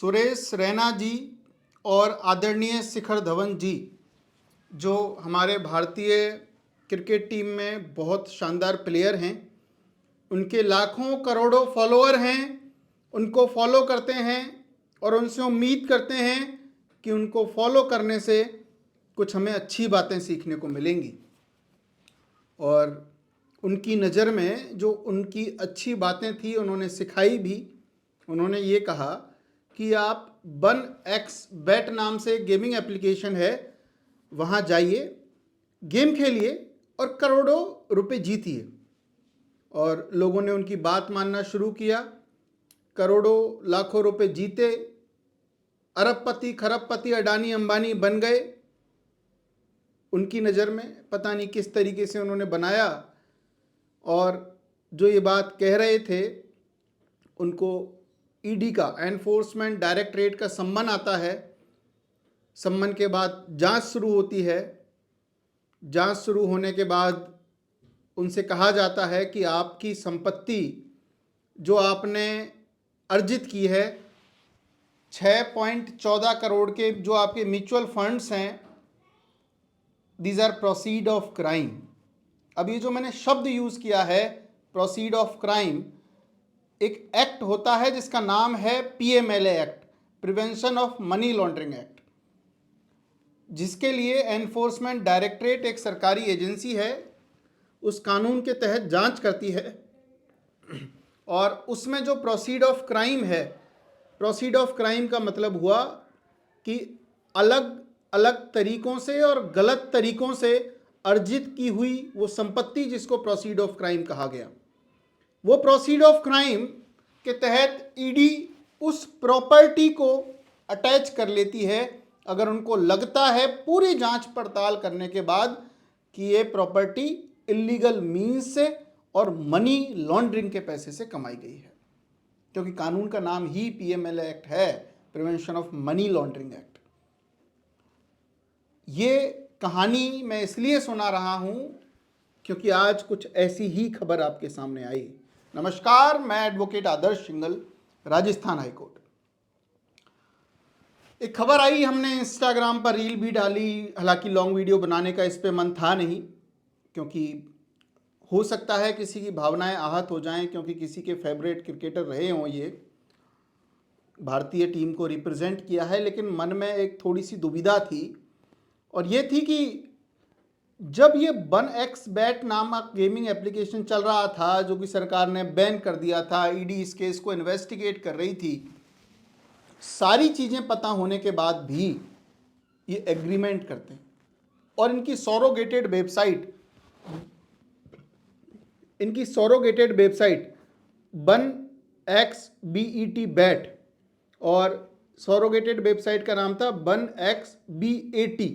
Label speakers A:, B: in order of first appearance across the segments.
A: सुरेश रैना जी और आदरणीय शिखर धवन जी, जो हमारे भारतीय क्रिकेट टीम में बहुत शानदार प्लेयर हैं, उनके लाखों करोड़ों फॉलोअर हैं, उनको फॉलो करते हैं और उनसे उम्मीद करते हैं कि उनको फॉलो करने से कुछ हमें अच्छी बातें सीखने को मिलेंगी। और उनकी नज़र में जो उनकी अच्छी बातें थी उन्होंने सिखाई भी। उन्होंने ये कहा कि आप वन एक्स बैट नाम से गेमिंग एप्लीकेशन है, वहाँ जाइए, गेम खेलिए और करोड़ों रुपए जीतिए। और लोगों ने उनकी बात मानना शुरू किया, करोड़ों लाखों रुपए जीते, अरबपति खरबपति अडानी अंबानी बन गए। उनकी नज़र में पता नहीं किस तरीके से उन्होंने बनाया। और जो ये बात कह रहे थे उनको ईडी का, एनफोर्समेंट डायरेक्टरेट का सम्मन आता है। सम्मन के बाद जांच शुरू होती है। जांच शुरू होने के बाद उनसे कहा जाता है कि आपकी संपत्ति जो आपने अर्जित की है, 6.14 करोड़ के जो आपके म्यूचुअल फंड्स हैं, these are proceed of crime. अब ये जो मैंने शब्द यूज़ किया है प्रोसीड ऑफ क्राइम, एक एक्ट होता है जिसका नाम है PMLA act, prevention of money laundering act, जिसके लिए एनफोर्समेंट डायरेक्टरेट एक सरकारी एजेंसी है, उस कानून के तहत जांच करती है। और उसमें जो प्रोसीड ऑफ क्राइम है, प्रोसीड ऑफ क्राइम का मतलब हुआ कि अलग अलग तरीकों से और गलत तरीकों से अर्जित की हुई वो संपत्ति जिसको प्रोसीड ऑफ क्राइम कहा गया। वो प्रोसीड ऑफ क्राइम के तहत ईडी उस प्रॉपर्टी को अटैच कर लेती है अगर उनको लगता है पूरी जांच पड़ताल करने के बाद कि ये प्रॉपर्टी इलीगल मीन्स से और मनी लॉन्ड्रिंग के पैसे से कमाई गई है, क्योंकि कानून का नाम ही पीएमएलए एक्ट है, prevention of money laundering act. ये कहानी मैं इसलिए सुना रहा हूं क्योंकि आज कुछ ऐसी ही खबर आपके सामने आई। नमस्कार, मैं एडवोकेट आदर्श सिंघल, राजस्थान हाईकोर्ट। एक खबर आई, हमने इंस्टाग्राम पर रील भी डाली, हालांकि लॉन्ग वीडियो बनाने का इस पे मन था नहीं, क्योंकि हो सकता है किसी की भावनाएं आहत हो जाएं, क्योंकि किसी के फेवरेट क्रिकेटर रहे हों, ये भारतीय टीम को रिप्रेजेंट किया है। लेकिन मन में एक थोड़ी सी दुविधा थी, और ये थी कि जब ये वन एक्स बैट नामक गेमिंग एप्लीकेशन चल रहा था, जो कि सरकार ने बैन कर दिया था, ईडी इस केस को इन्वेस्टिगेट कर रही थी, सारी चीज़ें पता होने के बाद भी ये एग्रीमेंट करते हैं। और इनकी surrogated website one X B E T bet, और सौरोगेटेड वेबसाइट का नाम था वन एक्स BAT।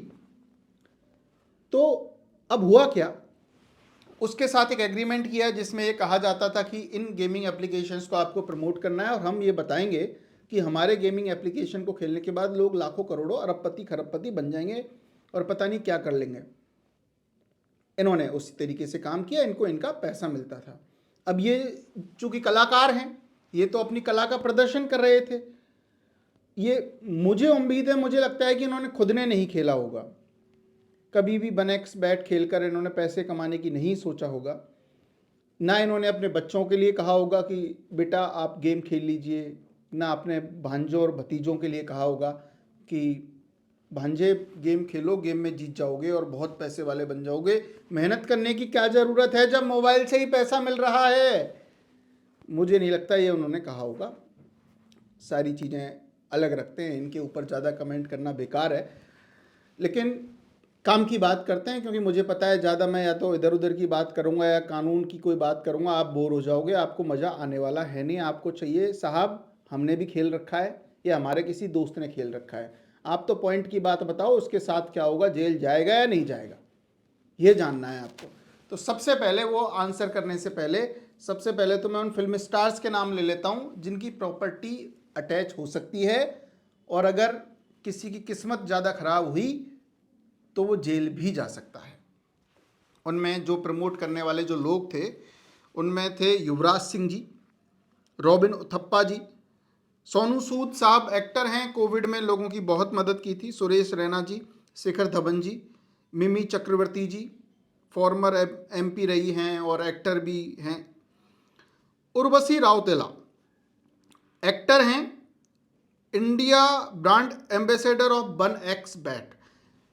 A: तो अब हुआ क्या, उसके साथ एक एग्रीमेंट किया जिसमें ये कहा जाता था कि इन गेमिंग एप्लीकेशंस को आपको प्रमोट करना है, और हम ये बताएंगे कि हमारे गेमिंग एप्लीकेशन को खेलने के बाद लोग लाखों करोड़ों अरबपति खरबपति बन जाएंगे और पता नहीं क्या कर लेंगे। इन्होंने उसी तरीके से काम किया, इनको इनका पैसा मिलता था। अब ये चूंकि कलाकार हैं, ये तो अपनी कला का प्रदर्शन कर रहे थे। ये मुझे उम्मीद है, मुझे लगता है कि इन्होंने खुद ने नहीं खेला होगा, कभी भी वन एक्स बैट खेलकर इन्होंने पैसे कमाने की नहीं सोचा होगा। ना इन्होंने अपने बच्चों के लिए कहा होगा कि बेटा आप गेम खेल लीजिए, ना अपने भांजों और भतीजों के लिए कहा होगा कि भांजे गेम खेलो, गेम में जीत जाओगे और बहुत पैसे वाले बन जाओगे, मेहनत करने की क्या ज़रूरत है जब मोबाइल से ही पैसा मिल रहा है। मुझे नहीं लगता ये उन्होंने कहा होगा। सारी चीज़ें अलग रखते हैं, इनके ऊपर ज़्यादा कमेंट करना बेकार है। लेकिन काम की बात करते हैं, क्योंकि मुझे पता है ज़्यादा मैं या तो इधर उधर की बात करूंगा या कानून की कोई बात करूंगा, आप बोर हो जाओगे, आपको मज़ा आने वाला है नहीं। आपको चाहिए साहब हमने भी खेल रखा है या हमारे किसी दोस्त ने खेल रखा है, आप तो पॉइंट की बात बताओ, उसके साथ क्या होगा, जेल जाएगा या नहीं जाएगा, ये जानना है आपको। तो सबसे पहले वो आंसर करने से पहले सबसे पहले तो मैं उन फिल्म स्टार्स के नाम ले लेता हूँ जिनकी प्रॉपर्टी अटैच हो सकती है, और अगर किसी की किस्मत ज़्यादा खराब हुई तो वो जेल भी जा सकता है। उनमें जो प्रमोट करने वाले जो लोग थे, उनमें थे युवराज सिंह जी, रॉबिन उथप्पा जी, सोनू सूद साहब एक्टर हैं, कोविड में लोगों की बहुत मदद की थी। सुरेश रैना जी, शिखर धवन जी, मिमी चक्रवर्ती जी फॉर्मर एमपी रही हैं और एक्टर भी हैं। उर्वशी राउतेला एक्टर हैं, India brand ambassador of one x bat,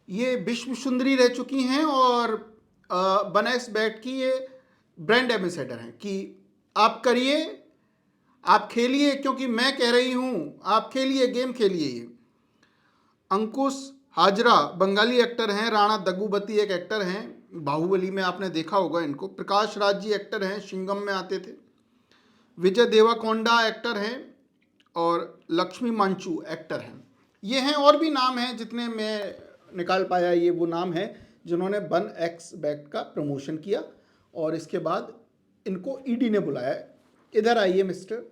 A: ये विश्व सुंदरी रह चुकी हैं और वन एक्स बैट की ये ब्रांड एम्बेसडर हैं कि आप करिए, आप खेलिए, क्योंकि मैं कह रही हूं आप खेलिए, गेम खेलिए। ये अंकुश हाजरा बंगाली एक्टर हैं। राणा दग्गुबती एक एक्टर हैं, बाहुबली में आपने देखा होगा इनको। प्रकाश राज जी एक्टर हैं, सिंघम में आते थे। विजय देवरकोंडा एक्टर हैं और लक्ष्मी मंचू एक्टर हैं। ये हैं, और भी नाम हैं जितने मैं निकाल पाया, ये वो नाम हैं जिन्होंने वन एक्स बैट का प्रमोशन किया। और इसके बाद इनको ईडी ने बुलाया, इधर आइए मिस्टर,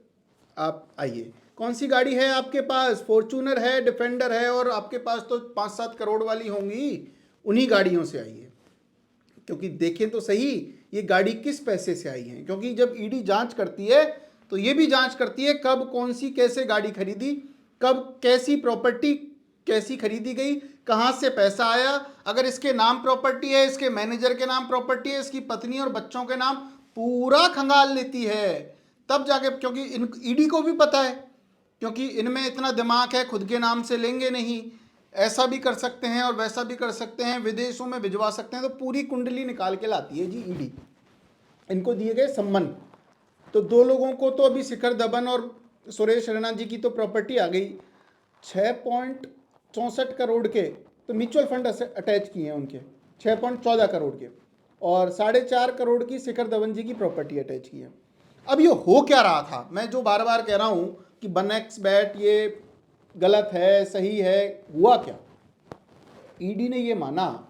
A: आप आइए। कौन सी गाड़ी है आपके पास? फॉर्च्यूनर है, डिफेंडर है, और आपके पास तो 5-7 करोड़ वाली होंगी, उन्हीं गाड़ियों से आइए। क्योंकि देखें तो सही ये गाड़ी किस पैसे से आई है, क्योंकि जब ईडी जांच करती है तो ये भी जांच करती है कब कौन सी कैसे गाड़ी खरीदी, कब कैसी प्रॉपर्टी कैसी खरीदी गई, कहाँ से पैसा आया। अगर इसके नाम प्रॉपर्टी है, इसके मैनेजर के नाम प्रॉपर्टी है, इसकी पत्नी और बच्चों के नाम, पूरा खंगाल लेती है तब जाके। क्योंकि इन ईडी को भी पता है, क्योंकि इनमें इतना दिमाग है, खुद के नाम से लेंगे नहीं, ऐसा भी कर सकते हैं और वैसा भी कर सकते हैं, विदेशों में भिजवा सकते हैं, तो पूरी कुंडली निकाल के लाती है जी ईडी। इनको दिए गए सम्मान, तो दो लोगों को तो अभी शिखर धवन और सुरेश रैना जी की तो प्रॉपर्टी आ गई 6.64 करोड़ के, तो म्यूचुअल फंड अटैच किए हैं उनके 6.14 करोड़ के, और 4.5 करोड़ की शिखर धवन जी की प्रॉपर्टी अटैच की है। अब ये हो क्या रहा था, मैं जो बार बार कह रहा हूं कि वन एक्स बैट ये गलत है, सही है, हुआ क्या? ईडी ने ये माना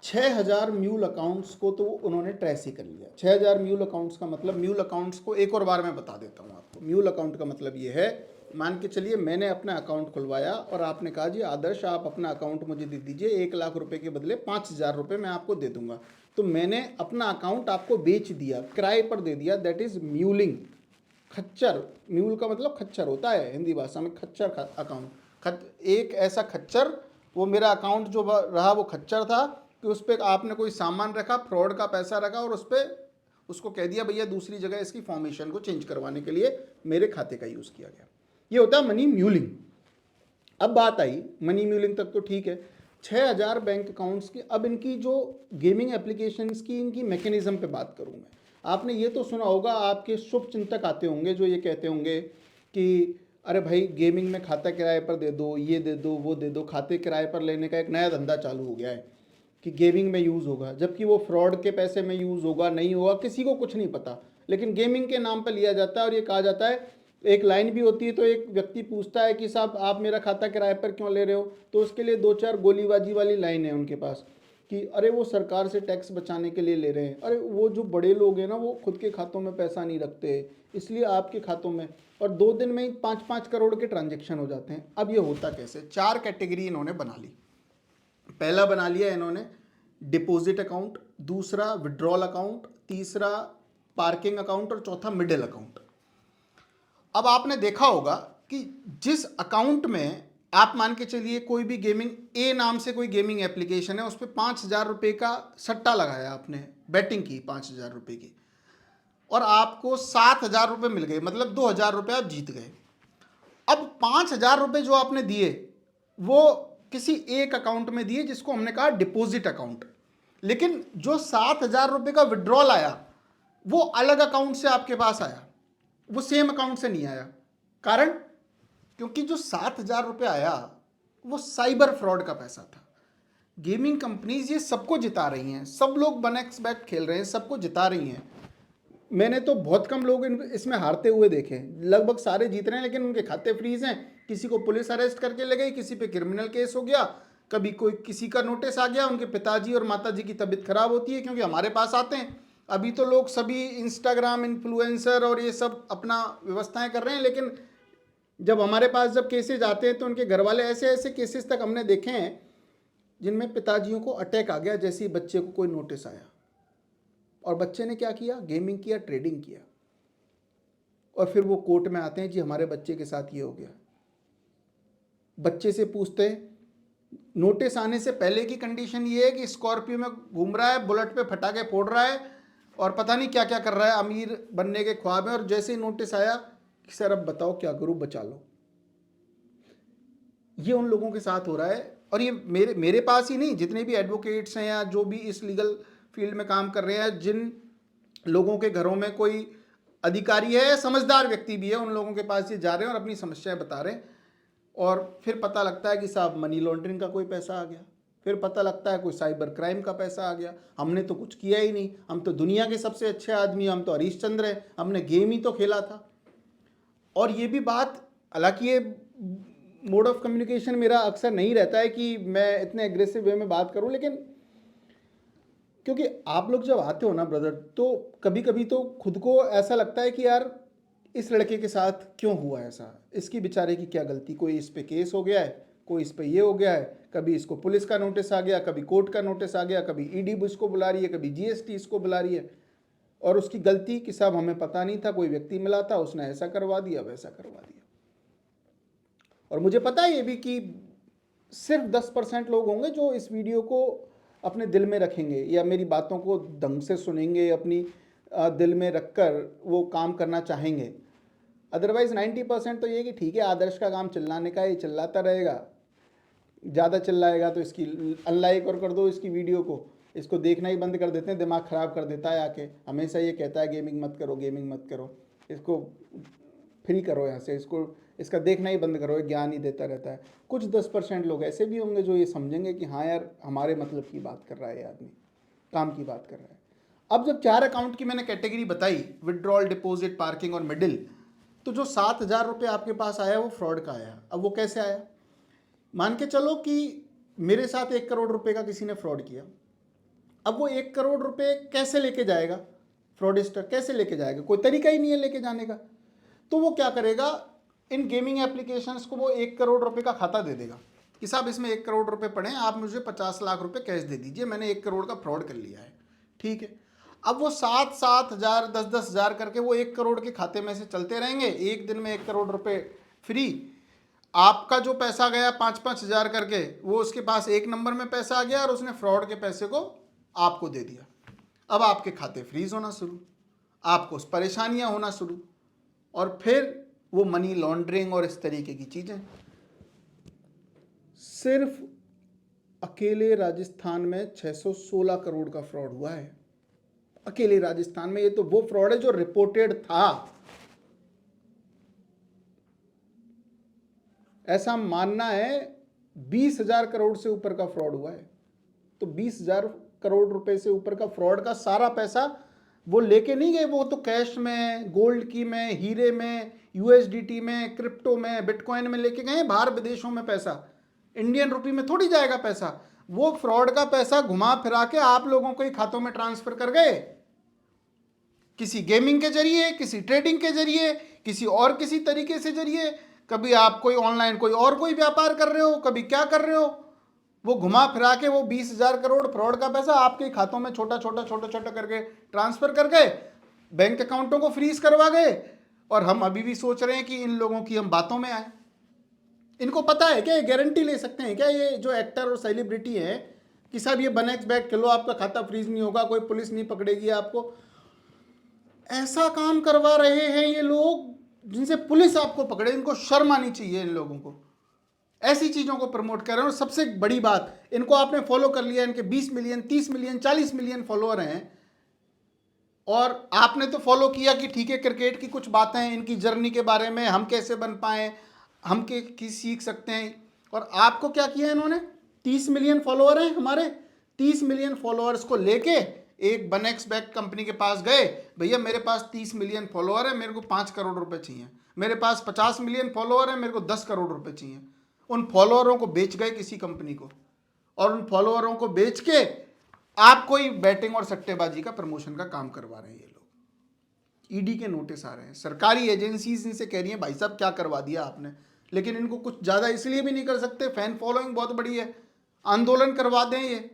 A: 6000 म्यूल अकाउंट्स को तो उन्होंने ट्रेस ही कर लिया। 6000 म्यूल अकाउंट्स का मतलब, म्यूल अकाउंट्स को एक और बार मैं बता देता हूँ आपको। म्यूल अकाउंट का मतलब ये है, मान के चलिए मैंने अपना अकाउंट खुलवाया और आपने कहा जी आदर्श आप अपना अकाउंट मुझे दे दीजिए, 1 लाख रुपए के बदले 5000 रुपये मैं आपको दे दूंगा। तो मैंने अपना अकाउंट आपको बेच दिया, किराए पर दे दिया, दैट इज म्यूलिंग। खच्चर, म्यूल का मतलब खच्चर होता है हिंदी भाषा में, खच्चर अकाउंट। एक ऐसा खच्चर, वो मेरा अकाउंट जो रहा वो खच्चर था कि उस पर आपने कोई सामान रखा, फ्रॉड का पैसा रखा, और उस पर उसको कह दिया भैया दूसरी जगह इसकी फॉर्मेशन को चेंज करवाने के लिए मेरे खाते का यूज़ किया गया। ये होता है मनी म्यूलिंग। अब बात आई मनी म्यूलिंग तक तो ठीक है, 6000 बैंक अकाउंट्स की। अब इनकी जो गेमिंग एप्लीकेशंस की इनकी मैकेनिज्म पे बात करूँ मैं। आपने ये तो सुना होगा, आपके शुभ चिंतक आते होंगे जो ये कहते होंगे कि अरे भाई गेमिंग में खाता किराए पर दे दो, ये दे दो, वो दे दो। खाते किराए पर लेने का एक नया धंधा चालू हो गया है कि गेमिंग में यूज़ होगा, जबकि वो फ्रॉड के पैसे में यूज़ होगा नहीं होगा किसी को कुछ नहीं पता, लेकिन गेमिंग के नाम पर लिया जाता है। और ये कहा जाता है, एक लाइन भी होती है, तो एक व्यक्ति पूछता है कि साहब आप मेरा खाता किराए पर क्यों ले रहे हो, तो उसके लिए 2-4 गोलीबाजी वाली लाइन है उनके पास कि अरे वो सरकार से टैक्स बचाने के लिए ले रहे हैं। अरे वो जो बड़े लोग हैं ना, वो खुद के खातों में पैसा नहीं रखते, इसलिए आपके खातों में, और 2 दिन में ही 5-5 करोड़ के ट्रांजेक्शन हो जाते हैं। अब ये होता कैसे? 4 कैटेगरी इन्होंने बना ली। पहला बना लिया इन्होंने डिपॉजिट अकाउंट, दूसरा विड्रॉल अकाउंट, तीसरा पार्किंग अकाउंट, और चौथा मिडिल अकाउंट। अब आपने देखा होगा कि जिस अकाउंट में आप मान के चलिए कोई भी गेमिंग, ए नाम से कोई गेमिंग एप्लीकेशन है, उस पर 5000 रुपये का सट्टा लगाया आपने, बैटिंग की 5000 रुपये की, और आपको 7000 रुपये मिल गए, मतलब 2000 रुपये आप जीत गए। अब 5000 रुपये जो आपने दिए वो किसी एक अकाउंट में दिए जिसको हमने कहा डिपॉजिट अकाउंट, लेकिन जो 7000 रुपये का विड्रॉल आया वो अलग अकाउंट से आपके पास आया, वो सेम अकाउंट से नहीं आया। कारण, क्योंकि जो 7000 रुपये आया वो साइबर फ्रॉड का पैसा था। गेमिंग कंपनीज ये सबको जिता रही हैं, सब लोग 1x बैट खेल रहे हैं, सबको जिता रही हैं। मैंने तो बहुत कम लोग इसमें हारते हुए देखे, लगभग सारे जीत रहे हैं, लेकिन उनके खाते फ्रीज हैं। किसी को पुलिस अरेस्ट करके ले गई, किसी पे क्रिमिनल केस हो गया, कभी कोई किसी का नोटिस आ गया, उनके पिताजी और माताजी की तबीयत खराब होती है क्योंकि हमारे पास आते हैं। अभी तो लोग सभी इंस्टाग्राम इन्फ्लुएंसर और ये सब अपना व्यवस्थाएं कर रहे हैं, लेकिन जब हमारे पास जब केसेज आते हैं तो उनके घर वाले, ऐसे ऐसे केसेस तक हमने देखे हैं जिनमें पिताजियों को अटैक आ गया जैसे ही बच्चे को कोई नोटिस आया, और बच्चे ने क्या किया? गेमिंग किया, ट्रेडिंग किया। और फिर वो कोर्ट में आते हैं, जी हमारे बच्चे के साथ ये हो गया। बच्चे से पूछते हैं, नोटिस आने से पहले की कंडीशन ये है कि स्कॉर्पियो में घूम रहा है, बुलेट पे फटाके फोड़ रहा है और पता नहीं क्या क्या कर रहा है, अमीर बनने के ख्वाब है, और जैसे ही नोटिस आया कि सर अब बताओ क्या करूं, बचा लो। ये उन लोगों के साथ हो रहा है। और ये मेरे पास ही नहीं, जितने भी एडवोकेट्स हैं या जो भी इस लीगल फील्ड में काम कर रहे हैं, जिन लोगों के घरों में कोई अधिकारी है या समझदार व्यक्ति भी है, उन लोगों के पास ये जा रहे हैं और अपनी समस्याएं बता रहे हैं। और फिर पता लगता है कि साहब मनी लॉन्ड्रिंग का कोई पैसा आ गया, फिर पता लगता है कोई साइबर क्राइम का पैसा आ गया, हमने तो कुछ किया ही नहीं, हम तो दुनिया के सबसे अच्छे आदमी, हम तो हरीश चंद्र हैं, हमने गेम ही तो खेला था। और ये भी बात, हालांकि ये मोड ऑफ कम्युनिकेशन मेरा अक्सर नहीं रहता है कि मैं इतने एग्रेसिव वे में बात करूं, लेकिन क्योंकि आप लोग जब आते हो ना ब्रदर, तो कभी कभी तो खुद को ऐसा लगता है कि यार इस लड़के के साथ क्यों हुआ ऐसा, इसकी बेचारे की क्या गलती, कोई इस पे केस हो गया है, कोई इस पे ये हो गया है, कभी इसको पुलिस का नोटिस आ गया, कभी कोर्ट का नोटिस आ गया, कभी ईडी इसको बुला रही है, कभी जीएसटी इसको बुला रही है, और उसकी गलती कि साहब हमें पता नहीं था, कोई व्यक्ति मिला था, उसने ऐसा करवा दिया, वैसा करवा दिया। और मुझे पता है ये भी कि सिर्फ 10% लोग होंगे जो इस वीडियो को अपने दिल में रखेंगे या मेरी बातों को ढंग से सुनेंगे, अपनी दिल में रखकर वो काम करना चाहेंगे। अदरवाइज 90% तो ये कि ठीक है, आदर्श का काम चिल्लाने का, ये चिल्लाता रहेगा, ज़्यादा चिल्लाएगा तो इसकी अनलाइक और कर दो इसकी वीडियो को, इसको देखना ही बंद कर देते हैं, दिमाग ख़राब कर देता है आके, हमेशा ये कहता है गेमिंग मत करो, गेमिंग मत करो, इसको फ्री करो यहाँ से, इसको इसका देखना ही बंद करो, ज्ञान ही देता रहता है। कुछ 10% लोग ऐसे भी होंगे जो ये समझेंगे कि हाँ यार हमारे मतलब की बात कर रहा है ये आदमी, काम की बात कर रहा है। अब जब 4 अकाउंट की मैंने कैटेगरी बताई, विड्रॉल, डिपॉजिट, पार्किंग और मिडिल, तो जो 7,000 रुपये आपके पास आया वो फ्रॉड का आया। अब वो कैसे आया, मान के चलो कि मेरे साथ 1 करोड़ रुपए का किसी ने फ्रॉड किया। अब वो 1 करोड़ रुपए कैसे लेके जाएगा, फ्रॉडिस्टर कैसे लेके जाएगा, कोई तरीका ही नहीं है लेके जाने का। तो वो क्या करेगा, इन गेमिंग एप्लीकेशंस को वो 1 करोड़ रुपए का खाता दे देगा कि साहब इसमें 1 करोड़ रुपए पड़े हैं, आप मुझे 50 लाख रुपए कैश दे दीजिए, मैंने 1 करोड़ का फ्रॉड कर लिया है। ठीक है, अब वो 7-7 हज़ार 10-10 हज़ार करके वो 1 करोड़ के खाते में से चलते रहेंगे। एक दिन में 1 करोड़ रुपए फ्री, आपका जो पैसा गया 5-5 हज़ार करके, वो उसके पास एक नंबर में पैसा आ गया और उसने फ्रॉड के पैसे को आपको दे दिया। अब आपके खाते फ्रीज होना शुरू, आपको परेशानियां होना शुरू, और फिर वो मनी लॉन्ड्रिंग और इस तरीके की चीजें। सिर्फ अकेले राजस्थान में 616 करोड़ का फ्रॉड हुआ है, अकेले राजस्थान में। ये तो वो फ्रॉड है जो रिपोर्टेड था। ऐसा मानना है 20,000 करोड़ से ऊपर का फ्रॉड हुआ है। तो 20,000 करोड़ रुपए से ऊपर का फ्रॉड का सारा पैसा वो लेके नहीं गए, वो तो कैश में, गोल्ड की में, हीरे में, यूएसडीटी में, क्रिप्टो में, बिटकॉइन में लेके गए बाहर विदेशों में पैसा। इंडियन रुपी में थोड़ी जाएगा पैसा, वो फ्रॉड का पैसा घुमा फिरा के आप लोगों के खातों में ट्रांसफर कर गए, किसी गेमिंग के जरिए, किसी ट्रेडिंग के जरिए, किसी और किसी तरीके से जरिए। कभी आप कोई ऑनलाइन कोई और कोई व्यापार कर रहे हो, कभी क्या कर रहे हो, वो घुमा फिरा के वो 20,000 करोड़ फ्रॉड का पैसा आपके खातों में छोटा छोटा करके ट्रांसफर कर गए, बैंक अकाउंटों को फ्रीज करवा गए। और हम अभी भी सोच रहे हैं कि इन लोगों की हम बातों में आए। इनको पता है क्या, ये गारंटी ले सकते हैं क्या, ये जो एक्टर और सेलिब्रिटी है, कि साहब ये 1x बैग खेलो आपका खाता फ्रीज नहीं होगा, कोई पुलिस नहीं पकड़ेगी आपको। ऐसा काम करवा रहे हैं ये लोग जिनसे पुलिस आपको पकड़े, इनको शर्म आनी चाहिए इन लोगों को। ऐसी चीज़ों को प्रमोट कर रहे हैं। और सबसे बड़ी बात, इनको आपने फॉलो कर लिया, इनके 20 मिलियन 30 मिलियन 40 मिलियन फॉलोअर हैं, और आपने तो फॉलो किया कि ठीक है क्रिकेट की कुछ बातें हैं, इनकी जर्नी के बारे में, हम कैसे बन पाए, हम की सीख सकते हैं। और आपको क्या किया इन्होंने, 30 मिलियन फॉलोअर हैं हमारे, 30 मिलियन फॉलोअर्स को लेके एक 1x बैग कंपनी के पास गए, भैया मेरे पास 30 मिलियन फॉलोअर है, मेरे को 5 करोड़ रुपए चाहिए, मेरे पास 50 मिलियन फॉलोअर है, मेरे को 10 करोड़ रुपए चाहिए। उन फॉलोअरों को बेच गए किसी कंपनी को, और उन फॉलोअरों को बेच के आपको ही बैटिंग और सट्टेबाजी का प्रमोशन का काम करवा रहे हैं ये लोग। ईडी के नोटिस आ रहे हैं, सरकारी एजेंसीज इनसे कह रही हैं भाई साहब क्या करवा दिया आपने, लेकिन इनको कुछ ज़्यादा इसलिए भी नहीं कर सकते, फैन फॉलोइंग बहुत बड़ी है, आंदोलन करवा दें, ये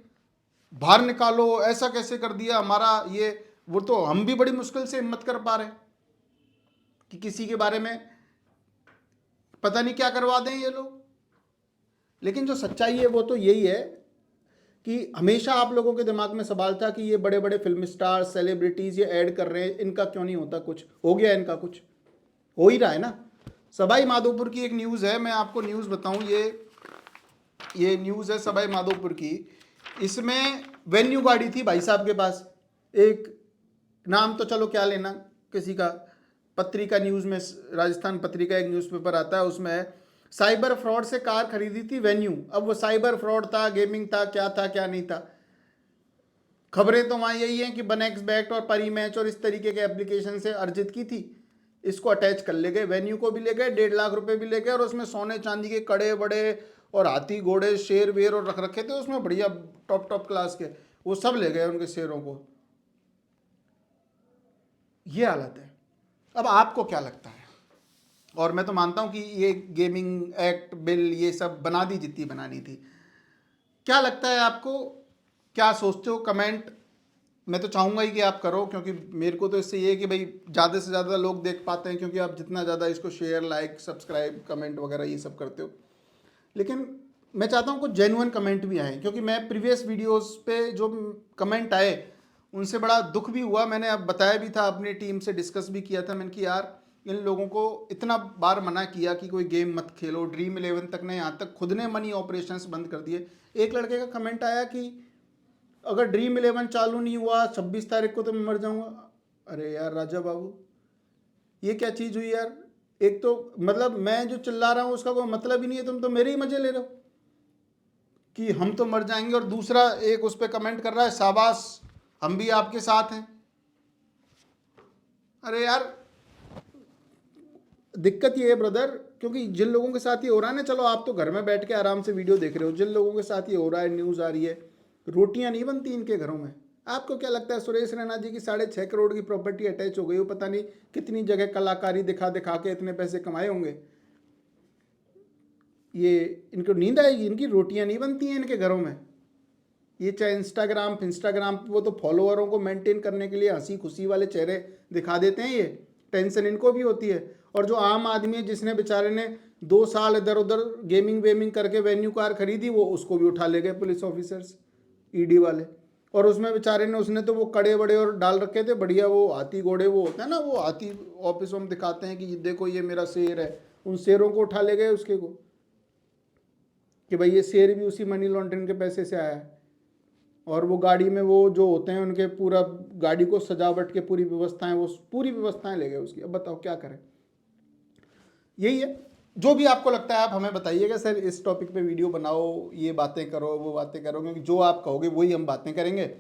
A: बाहर निकालो, ऐसा कैसे कर दिया हमारा ये, वो तो हम भी बड़ी मुश्किल से हिम्मत कर पा रहे हैं। कि किसी के बारे में पता नहीं क्या करवा दें ये लोग। लेकिन जो सच्चाई है वो तो यही है कि हमेशा आप लोगों के दिमाग में सवाल था कि ये बड़े बड़े फिल्म स्टार सेलिब्रिटीज़ ये ऐड कर रहे हैं, इनका क्यों नहीं होता कुछ? हो गया इनका कुछ, हो ही रहा है ना। सवाई माधोपुर की एक न्यूज़ है, मैं आपको न्यूज़ बताऊं, ये न्यूज़ है सवाई माधोपुर की। इसमें वेन्यू गाड़ी थी भाई साहब के पास, एक नाम तो चलो क्या लेना किसी का, पत्रिका न्यूज़ में, राजस्थान पत्रिका एक न्यूज़पेपर आता है, उसमें साइबर फ्रॉड से कार खरीदी थी वेन्यू। अब वो साइबर फ्रॉड था, गेमिंग था क्या नहीं था। खबरें तो वहाँ यही हैं कि बनेक्स बैट और परी मैच और इस तरीके के एप्लीकेशन से अर्जित की थी। इसको अटैच कर ले गए, वेन्यू को भी ले गए, 1.5 लाख रुपए भी ले गए, और उसमें सोने चांदी के कड़े बड़े और हाथी घोड़े शेर वेर और रख रखे थे उसमें बढ़िया टॉप क्लास के, वो सब ले गए उनके शेरों को। ये हालत है। अब आपको क्या लगता है? और मैं तो मानता हूं कि ये गेमिंग एक्ट बिल ये सब बना दी जितनी बनानी थी। क्या लगता है आपको, क्या सोचते हो? कमेंट मैं तो चाहूँगा ही कि आप करो, क्योंकि मेरे को तो इससे ये है कि भाई ज़्यादा से ज़्यादा लोग देख पाते हैं, क्योंकि आप जितना ज़्यादा इसको शेयर लाइक सब्सक्राइब कमेंट वगैरह ये सब करते हो। लेकिन मैं चाहता हूँ कुछ जेन्युइन कमेंट भी आए, क्योंकि मैं प्रीवियस वीडियोस पे जो कमेंट आए उनसे बड़ा दुख भी हुआ। मैंने अब बताया भी था, अपनी टीम से डिस्कस भी किया था मैंने कि यार इन लोगों को इतना बार मना किया कि कोई गेम मत खेलो, ड्रीम 11 तक ने, यहाँ तक खुद ने मनी ऑपरेशंस बंद कर दिए। एक लड़के का कमेंट आया कि अगर ड्रीम 11 चालू नहीं हुआ 26 तारीख को तो मैं मर जाऊँगा। अरे यार राजा बाबू, ये क्या चीज़ हुई यार? एक तो मतलब मैं जो चिल्ला रहा हूँ उसका कोई मतलब ही नहीं है, तुम तो मेरे ही मजे ले रहे हो कि हम तो मर जाएंगे, और दूसरा एक उस पर कमेंट कर रहा है शाबाश हम भी आपके साथ हैं। अरे यार दिक्कत ये है ब्रदर, क्योंकि जिन लोगों के साथ ये हो रहा है ना, चलो आप तो घर में बैठ के आराम से वीडियो देख रहे हो, जिन लोगों के साथ ये हो रहा है, न्यूज़ आ रही है, रोटियां नहीं बनती इनके घरों में। आपको क्या लगता है सुरेश रैना जी की 6.5 करोड़ की प्रॉपर्टी अटैच हो गई, वो पता नहीं कितनी जगह कलाकारी दिखा दिखा के इतने पैसे कमाए होंगे। ये इनको नींद आएगी? इनकी रोटियां नहीं बनती हैं इनके घरों में। ये चाहे इंस्टाग्राम वो तो फॉलोअरों को मेंटेन करने के लिए हंसी खुशी वाले चेहरे दिखा देते हैं, ये टेंशन इनको भी होती है। और जो आम आदमी है जिसने बेचारे ने 2 साल इधर उधर गेमिंग वेमिंग करके वेन्यू कार खरीदी, वो उसको भी उठा ले गए पुलिस ऑफिसर्स, ईडी वाले। और उसमें बेचारे ने, उसने तो वो कड़े बड़े और डाल रखे थे बढ़िया, वो हाथी घोड़े वो होता है ना, वो हाथी ऑफिसों में दिखाते हैं कि देखो ये मेरा शेर है, उन शेरों को उठा ले गए उसके को, कि भाई ये शेर भी उसी मनी लॉन्ड्रिंग के पैसे से आया है। और वो गाड़ी में वो जो होते हैं उनके पूरा गाड़ी को सजावट के पूरी व्यवस्थाएं, वो पूरी व्यवस्थाएं ले गए उसकी। अब बताओ क्या करें? यही है। जो भी आपको लगता है आप हमें बताइएगा, सर इस टॉपिक पे वीडियो बनाओ, ये बातें करो वो बातें करो, क्योंकि जो आप कहोगे वही हम बातें करेंगे।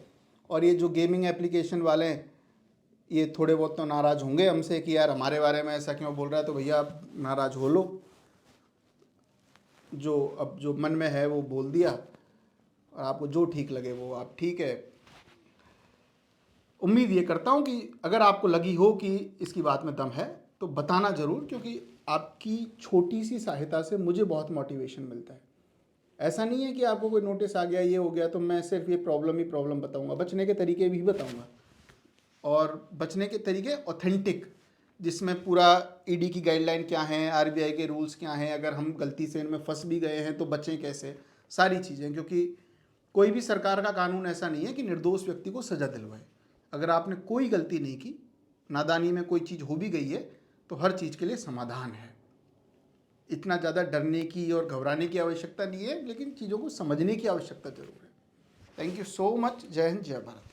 A: और ये जो गेमिंग एप्लीकेशन वाले हैं ये थोड़े बहुत तो नाराज़ होंगे हमसे कि यार हमारे बारे में ऐसा क्यों बोल रहा है, तो भैया आप नाराज़ हो लो, जो अब जो मन में है वो बोल दिया, और आपको जो ठीक लगे वो आप ठीक है। उम्मीद ये करता हूँ कि अगर आपको लगी हो कि इसकी बात में दम है तो बताना ज़रूर, क्योंकि आपकी छोटी सी सहायता से मुझे बहुत मोटिवेशन मिलता है। ऐसा नहीं है कि आपको कोई नोटिस आ गया ये हो गया तो मैं सिर्फ ये प्रॉब्लम बताऊंगा, बचने के तरीके भी बताऊंगा, और बचने के तरीके ऑथेंटिक, जिसमें पूरा ईडी की गाइडलाइन क्या है, आरबीआई के रूल्स क्या हैं, अगर हम गलती से इनमें फंस भी गए हैं तो बचें कैसे, सारी चीज़ें। क्योंकि कोई भी सरकार का कानून ऐसा नहीं है कि निर्दोष व्यक्ति को सज़ा दिलवाए। अगर आपने कोई गलती नहीं की, नादानी में कोई चीज़ हो भी गई है, तो हर चीज़ के लिए समाधान है। इतना ज़्यादा डरने की और घबराने की आवश्यकता नहीं है, लेकिन चीज़ों को समझने की आवश्यकता जरूर है। Thank you so much. जय हिंद, जय भारत।